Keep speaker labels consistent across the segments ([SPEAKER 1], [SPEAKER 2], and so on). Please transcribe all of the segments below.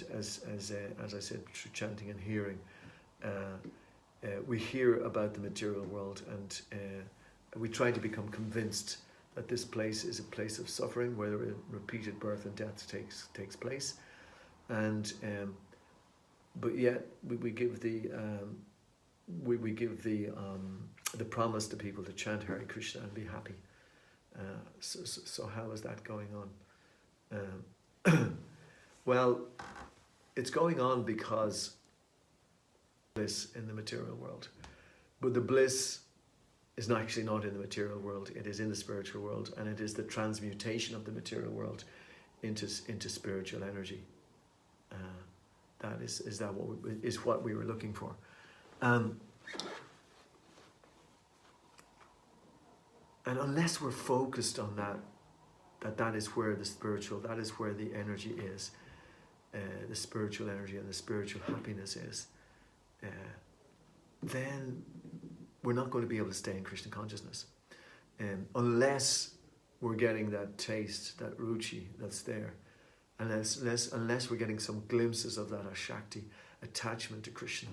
[SPEAKER 1] And as I said, through chanting and hearing, we hear about the material world, and we try to become convinced that this place is a place of suffering, where repeated birth and death takes place, and but yet we give the promise to people to chant Hare Krishna and be happy. So how is that going on? Well, it's going on because bliss in the material world, but the bliss is actually not in the material world. It is in the spiritual world, and it is the transmutation of the material world into spiritual energy. That is what we were looking for. And unless we're focused on that is where the spiritual, that is where the energy is, the spiritual energy and the spiritual happiness is, then we're not going to be able to stay in Krishna consciousness, unless we're getting that taste, that ruchi that's there, unless we're getting some glimpses of that Ashakti, attachment to Krishna.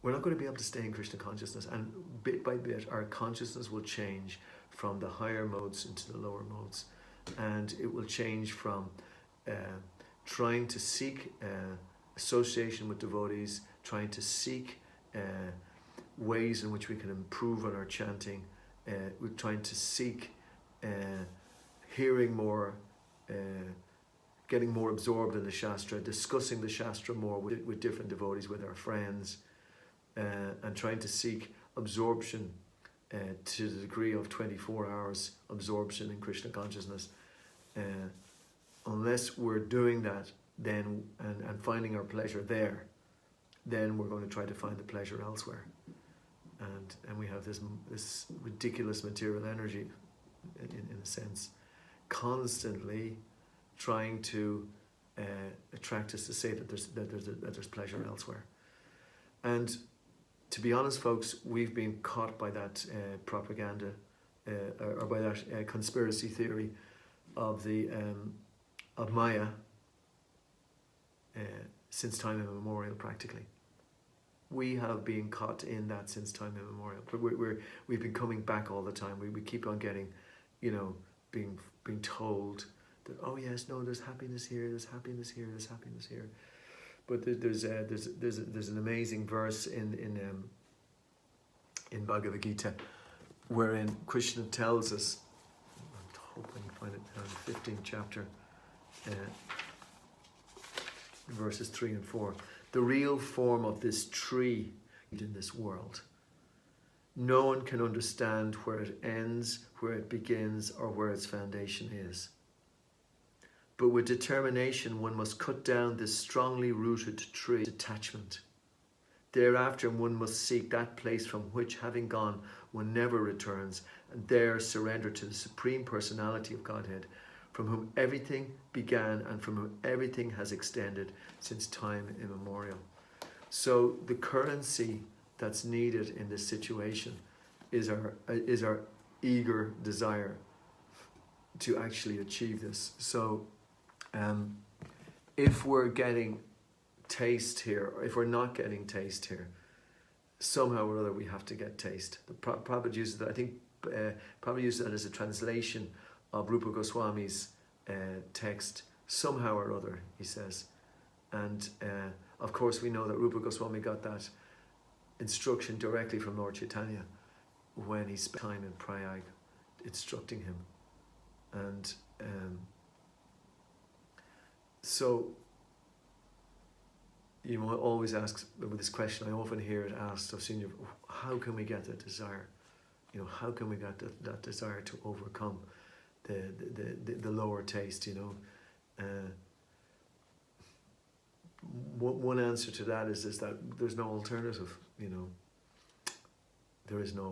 [SPEAKER 1] We're not going to be able to stay in Krishna consciousness, and bit by bit our consciousness will change from the higher modes into the lower modes, and it will change from trying to seek association with devotees, trying to seek ways in which we can improve on our chanting. We're trying to seek hearing more, getting more absorbed in the Shastra, discussing the Shastra more with different devotees, with our friends, and trying to seek absorption to the degree of 24 hours absorption in Krishna consciousness. Unless we're doing that, then and finding our pleasure there, then we're going to try to find the pleasure elsewhere. And we have this ridiculous material energy, in a sense, constantly trying to attract us to say that there's pleasure elsewhere. And to be honest, folks, we've been caught by that propaganda, or by that conspiracy theory of of Maya since time immemorial, practically. We have been caught in that since time immemorial. But we've been coming back all the time. We keep on getting, being told that, oh yes, no, there's happiness here, there's happiness here, there's happiness here. But there's an amazing verse in Bhagavad Gita, wherein Krishna tells us, I hope I can find it now, in the 15th chapter, verses 3 and 4. The real form of this tree in this world. No one can understand where it ends, where it begins, or where its foundation is. But with determination, one must cut down this strongly rooted tree detachment. Thereafter, one must seek that place from which, having gone, one never returns, and there surrender to the Supreme Personality of Godhead, from whom everything began and from whom everything has extended since time immemorial. So the currency that's needed in this situation is our eager desire to actually achieve this. So if we're getting taste here, or if we're not getting taste here, somehow or other we have to get taste. The Prabhu uses that, I think Prabhu uses that as a translation of Rupa Goswami's text, somehow or other, he says. And of course we know that Rupa Goswami got that instruction directly from Lord Chaitanya when he spent time in Prayag instructing him. And so you know, always ask with this question, I often hear it asked of senior, how can we get that desire? You know, how can we get that desire to overcome the lower taste, you know? One answer to that is that there's no alternative, you know. There is no